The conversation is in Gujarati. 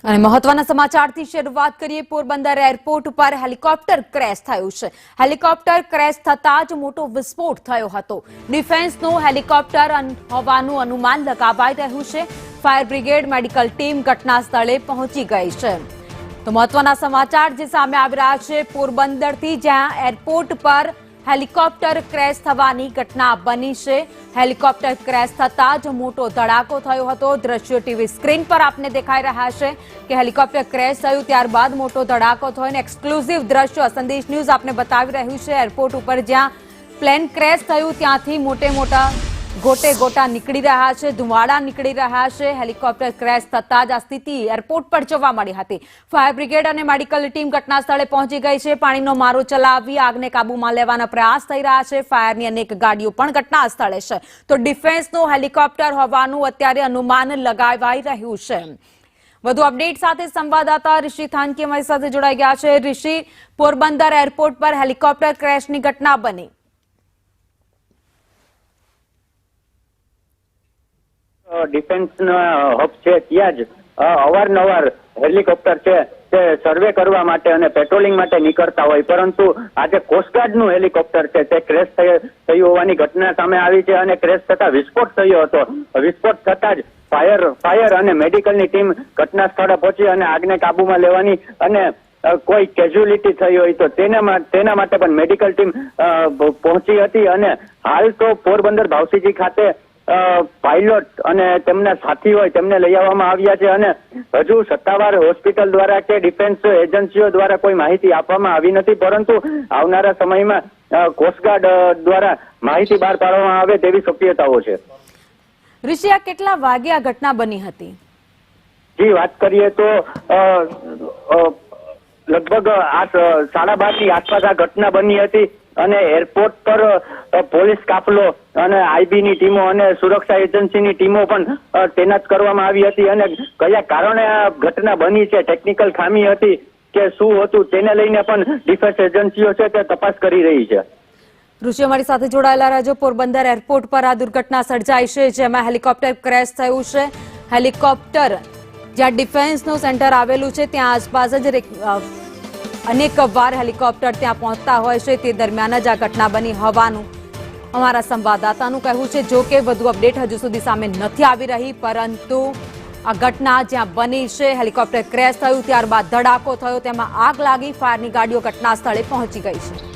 અને મહત્વના સમાચારથી શરૂઆત કરીએ। પોરબંદર એરપોર્ટ પર હેલિકોપ્ટર ક્રેશ થયું છે। હેલિકોપ્ટર ક્રેશ થતાં જ મોટો વિસ્ફોટ થયો હતો। ડિફેન્સનું હેલિકોપ્ટર હોવાનું અનુમાન લગાવાઈ રહ્યું છે। ફાયર બ્રિગેડ મેડિકલ ટીમ ઘટના સ્થળે પહોંચી ગઈ છે। તો મહત્વના સમાચાર જે સામે આવી રહ્યા છે પોરબંદરથી, જ્યાં એરપોર્ટ પર હેલિકોપ્ટર ક્રેશ થવાની ઘટના બની છે। હેલિકોપ્ટર ક્રેશ થતાં જ મોટો ધડાકો થયો હતો। દ્રશ્યો ટીવી સ્ક્રીન પર આપને દેખાઈ રહ્યા છે કે હેલિકોપ્ટર ક્રેશ થયું ત્યારબાદ મોટો ધડાકો થયો અને એક્સક્લુઝિવ દ્રશ્યો સંદેશ ન્યૂઝ આપને બતાવી રહ્યું છે। એરપોર્ટ ઉપર જ્યાં પ્લેન ક્રેશ થયું ત્યાંથી મોટા ગોટે ગોટા નીકળી રહ્યા છે, ધુમાડા નીકળી રહ્યા છે। હેલિકોપ્ટર ક્રેશ થતાં જ આ સ્થિતિ એરપોર્ટ પર જોવા મળી હતી। ફાયર બ્રિગેડ અને મેડિકલ ટીમ ઘટના સ્થળે પહોંચી ગઈ છે। પાણીનો મારો ચલાવી આગને કાબૂમાં લેવાના પ્રયાસ થઈ રહ્યા છે। ફાયરની અનેક ગાડીઓ પણ ઘટના સ્થળે છે। તો ડિફેન્સનું હેલિકોપ્ટર હોવાનું અત્યારે અનુમાન લગાવાઈ રહ્યું છે। વધુ અપડેટ સાથે સંવાદદાતા ઋષિ થાનકી અમારી સાથે જોડાઈ ગયા છે। ઋષિ, પોરબંદર એરપોર્ટ પર હેલિકોપ્ટર ક્રેશની ઘટના બની। ડિફેન્સના હબ છે ત્યાં જ અવારનવાર હેલિકોપ્ટર છે તે સર્વે કરવા માટે અને પેટ્રોલિંગ માટે નીકળતા હોય, પરંતુ આજે કોસ્ટગાર્ડનું હેલિકોપ્ટર છે તે ક્રેશ થયું હોવાની ઘટના સામે આવી છે અને ક્રેશ થતા વિસ્ફોટ થયો હતો। વિસ્ફોટ થતા જ ફાયર અને મેડિકલની ટીમ ઘટના સ્થળે પહોંચી અને આગને કાબૂમાં લેવાની અને કોઈ કેઝ્યુઅલિટી થઈ હોય તો તેના માટે પણ મેડિકલ ટીમ પહોંચી હતી। અને હાલ તો પોરબંદર ભાવસીજી ખાતે પાયલોટ અને તેમના સાથી હોય તેમને લઈ આવવામાં આવ્યા છે અને હજુ સત્તાવાર હોસ્પિટલ દ્વારા કે ડિફેન્સ એજન્સીઓ દ્વારા કોઈ માહિતી આપવામાં આવી નથી, પરંતુ આવનારા સમયમાં કોસ્ટગાર્ડ દ્વારા માહિતી બહાર પાડવામાં આવે તેવી શક્યતાઓ છે। ઋષિ, આ કેટલા વાગે આ ઘટના બની હતી? જી, વાત કરીએ તો લગભગ 12:30 ની આસપાસ આ ઘટના બની હતી અને એરપોર્ટ પર પોલીસ કાફલો અને આઈબીની ટીમો અને સુરક્ષા એજન્સીની ટીમો પણ તૈનાત કરવામાં આવી હતી અને કયા કારણે આ ઘટના બની છે, ટેકનિકલ ખામી હતી કે શું હતું, તેને લઈને પણ ડિફેન્સ એજન્સીઓ છે તે તપાસ કરી રહી છે। ઋષિ, અમારી સાથે જોડાયેલા રહેજો। પોરબંદર એરપોર્ટ પર આ દુર્ઘટના સર્જાઈ છે જેમાં હેલિકોપ્ટર ક્રેશ થયું છે। હેલિકોપ્ટર જ્યાં ડિફેન્સનું સેન્ટર આવેલું છે ત્યાં આસપાસ જ અનેક વાર હેલિકોપ્ટર ત્યાં પહોંચતા હોય છે, તે દરમિયાન જ આ ઘટના બની હોવાનું અમારા સંવાદદાતાનું કહેવું છે। જો કે વધુ અપડેટ હજુ સુધી સામે નથી આવી રહી, પરંતુ આ ઘટના જ્યાં બની છે હેલિકોપ્ટર ક્રેશ થયું ત્યારબાદ ધડાકો થયો, તેમાં આગ લાગી, ફાયરની ગાડીઓ ઘટના સ્થળે પહોંચી ગઈ છે।